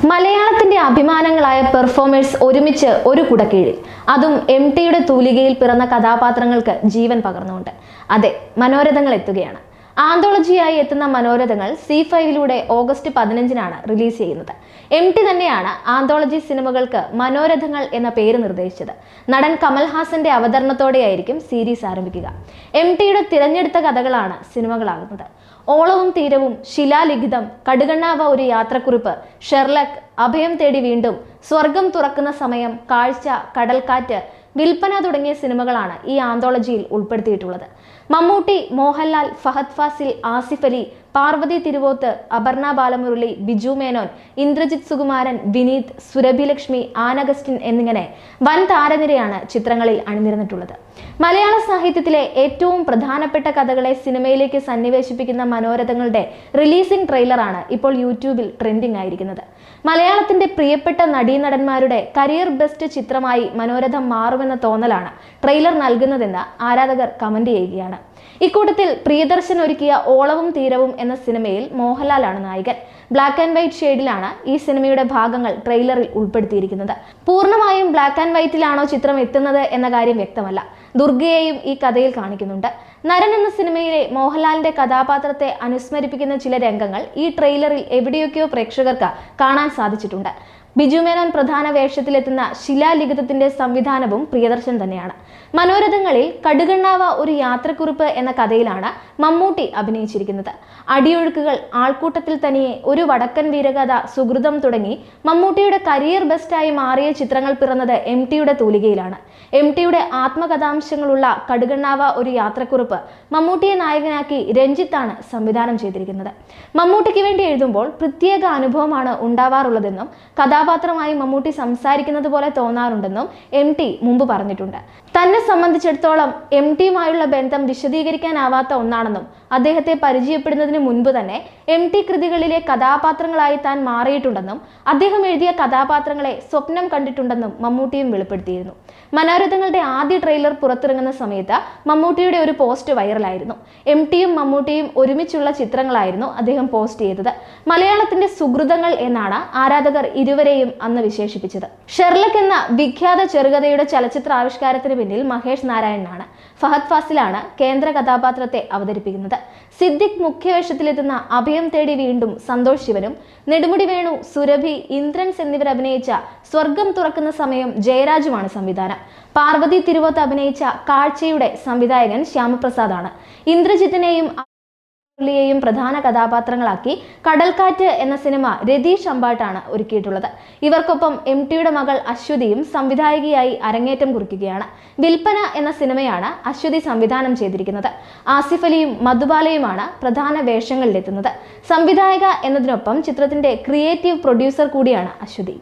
മലയാളത്തിന്റെ അഭിമാനങ്ങളായ പെർഫോമേഴ്സ് ഒരുമിച്ച് ഒരു കുടക്കീഴിൽ, അതും MTയുടെ തൂലികയിൽ പിറന്ന കഥാപാത്രങ്ങൾക്ക് ജീവൻ പകർന്നുകൊണ്ട്. അതെ, മനോരഥങ്ങൾ എത്തുകയാണ്. ആന്തോളജിയായി എത്തുന്ന മനോരഥങ്ങൾ C5ലൂടെ ഓഗസ്റ്റ് 15-നാണ് റിലീസ് ചെയ്യുന്നത്. MT തന്നെയാണ് ആന്തോളജി സിനിമകൾക്ക് മനോരഥങ്ങൾ എന്ന പേര് നിർദ്ദേശിച്ചത്. നടൻ കമൽഹാസന്റെ അവതരണത്തോടെയായിരിക്കും സീരീസ് ആരംഭിക്കുക. MTയുടെ തിരഞ്ഞെടുത്ത കഥകളാണ് സിനിമകളാകുന്നത്. ഓളവും തീരവും, ശിലാലിഖിതം, കടുകണ്ണാവ ഒരു യാത്രക്കുറിപ്പ്, ഷെർലക്, അഭയം തേടി വീണ്ടും, സ്വർഗം തുറക്കുന്ന സമയം, കാഴ്ച, കടൽക്കാറ്റ്, വിൽപ്പന തുടങ്ങിയ സിനിമകളാണ് ഈ ആന്തോളജിയിൽ ഉൾപ്പെടുത്തിയിട്ടുള്ളത്. മമ്മൂട്ടി, മോഹൻലാൽ, ഫഹദ് ഫാസിൽ, ആസിഫ് അലി, പാർവതി തിരുവോത്ത്, അപർണ ബാലമുരളി, ബിജു മേനോൻ, ഇന്ദ്രജിത് സുകുമാരൻ, വിനീത്, സുരഭി ലക്ഷ്മി, ആനഗസ്റ്റിൻ എന്നിങ്ങനെ വൻ താരനിരയാണ് ചിത്രങ്ങളിൽ അണിനിരന്നിട്ടുള്ളത്. മലയാള സാഹിത്യത്തിലെ ഏറ്റവും പ്രധാനപ്പെട്ട കഥകളെ സിനിമയിലേക്ക് സന്നിവേശിപ്പിക്കുന്ന മനോരഥങ്ങളുടെ റിലീസിംഗ് ട്രെയിലറാണ് ഇപ്പോൾ യൂട്യൂബിൽ ട്രെൻഡിംഗ് ആയിരിക്കുന്നത്. മലയാളത്തിന്റെ പ്രിയപ്പെട്ട നടീനടന്മാരുടെ കരിയർ ബെസ്റ്റ് ചിത്രമായി മനോരഥം മാറുമെന്ന തോന്നലാണ് ട്രെയിലർ നൽകുന്നതെന്ന് ആരാധകർ കമന്റ് ചെയ്യുകയാണ്. ഇക്കൂട്ടത്തിൽ പ്രിയദർശൻ ഒരുക്കിയ ഓളവും തീരവും എന്ന സിനിമയിൽ മോഹൻലാലാണ് നായകൻ. ബ്ലാക്ക് ആൻഡ് വൈറ്റ് ഷെയ്ഡിലാണ് ഈ സിനിമയുടെ ഭാഗങ്ങൾ ട്രെയിലറിൽ ഉൾപ്പെടുത്തിയിരിക്കുന്നത്. പൂർണ്ണമായും ബ്ലാക്ക് ആൻഡ് വൈറ്റിലാണോ ചിത്രം എത്തുന്നത് എന്ന കാര്യം വ്യക്തമല്ല. ദുർഗയെയും ഈ കഥയിൽ കാണിക്കുന്നുണ്ട്. നരൻ എന്ന സിനിമയിലെ മോഹൻലാലിന്റെ കഥാപാത്രത്തെ അനുസ്മരിപ്പിക്കുന്ന ചില രംഗങ്ങൾ ഈ ട്രെയിലറിൽ എവിടെയൊക്കെയോ പ്രേക്ഷകർക്ക് കാണാൻ സാധിച്ചിട്ടുണ്ട്. ബിജു മേനോൻ പ്രധാന വേഷത്തിലെത്തുന്ന ശിലാലിഖിതത്തിന്റെ സംവിധാനവും പ്രിയദർശൻ തന്നെയാണ്. മനോരഥങ്ങളിൽ കടുകണ്ണാവ ഒരു യാത്രക്കുറിപ്പ് എന്ന കഥയിലാണ് മമ്മൂട്ടി അഭിനയിച്ചിരിക്കുന്നത്. അടിയൊഴുക്കുകൾ, ആൾക്കൂട്ടത്തിൽ തനിയെ, ഒരു വടക്കൻ വീരകഥ, സുഹൃതം തുടങ്ങി മമ്മൂട്ടിയുടെ കരിയർ ബെസ്റ്റായി മാറിയ ചിത്രങ്ങൾ പിറന്നത് MTയുടെ തൂലികയിലാണ്. MTയുടെ ആത്മകഥാംശങ്ങളുള്ള കടുകണ്ണാവ ഒരു യാത്രക്കുറിപ്പ് മമ്മൂട്ടിയെ നായകനാക്കി രഞ്ജിത്താണ് സംവിധാനം ചെയ്തിരിക്കുന്നത്. മമ്മൂട്ടിക്ക് വേണ്ടി എഴുതുമ്പോൾ പ്രത്യേക അനുഭവമാണ് ഉണ്ടാവാറുള്ളതെന്നും കഥാപാത്രമായി മമ്മൂട്ടി സംസാരിക്കുന്നത് പോലെ തോന്നാറുണ്ടെന്നും MT മുമ്പ് പറഞ്ഞിട്ടുണ്ട്. തന്നെ സംബന്ധിച്ചിടത്തോളം MTയുമായുള്ള ബന്ധം വിശദീകരിക്കാനാവാത്ത ഒന്നാണെന്നും അദ്ദേഹത്തെ പരിചയപ്പെടുന്നതിന് മുൻപ് തന്നെ MT കൃതികളിലെ കഥാപാത്രങ്ങളായി താൻ മാറിയിട്ടുണ്ടെന്നും അദ്ദേഹം എഴുതിയ കഥാപാത്രങ്ങളെ സ്വപ്നം കണ്ടിട്ടുണ്ടെന്നും മമ്മൂട്ടിയും വെളിപ്പെടുത്തിയിരുന്നു. മനോരഥങ്ങളുടെ ആദ്യ ട്രെയിലർ പുറത്തിറങ്ങുന്ന സമയത്ത് മമ്മൂട്ടിയുടെ ഒരു പോസ്റ്റ് വൈറലായിരുന്നു. MTയും മമ്മൂട്ടിയും ഒരുമിച്ചുള്ള ചിത്രങ്ങളായിരുന്നു അദ്ദേഹം പോസ്റ്റ് ചെയ്തത്. മലയാളത്തിന്റെ സുഹൃതങ്ങൾ എന്നാണ് ആരാധകർ ഇരുവരെയും അന്ന് വിശേഷിപ്പിച്ചത്. ഷെർലക് എന്ന വിഖ്യാത ചെറുകഥയുടെ ചലച്ചിത്രാവിഷ്കാരത്തിന് പിന്നിൽ മഹേഷ് നാരായണനാണ്. ഫഹദ് ഫാസിലാണ് കേന്ദ്ര കഥാപാത്രത്തെ അവതരിപ്പിക്കുന്നത്. സിദ്ദിഖ് മുഖ്യവേഷത്തിലെത്തുന്ന അഭയം തേടി വീണ്ടും സന്തോഷ് ശിവനും, നെടുമുടി വേണു, സുരഭി, ഇന്ദ്രൻസ് എന്നിവർ അഭിനയിച്ച സ്വർഗം തുറക്കുന്ന സമയം ജയരാജുമാണ് സംവിധാനം. പാർവതി തിരുവോത്ത് അഭിനയിച്ച കാഴ്ചയുടെ സംവിധായകൻ ശ്യാമപ്രസാദാണ്. ഇന്ദ്രജിത്തിനെയും യും പ്രധാന കഥാപാത്രങ്ങളാക്കി കടൽക്കാറ്റ് എന്ന സിനിമ രതീഷ് അമ്പാട്ടാണ് ഒരുക്കിയിട്ടുള്ളത്. ഇവർക്കൊപ്പം MTയുടെ മകൾ അശ്വതിയും സംവിധായകയായി അരങ്ങേറ്റം കുറിക്കുകയാണ്. വിൽപ്പന എന്ന സിനിമയാണ് അശ്വതി സംവിധാനം ചെയ്തിരിക്കുന്നത്. ആസിഫ് അലിയും മധുബാലയുമാണ് പ്രധാന വേഷങ്ങളിലെത്തുന്നത്. സംവിധായക എന്നതിനൊപ്പം ചിത്രത്തിന്റെ ക്രിയേറ്റീവ് പ്രൊഡ്യൂസർ കൂടിയാണ് അശ്വതി.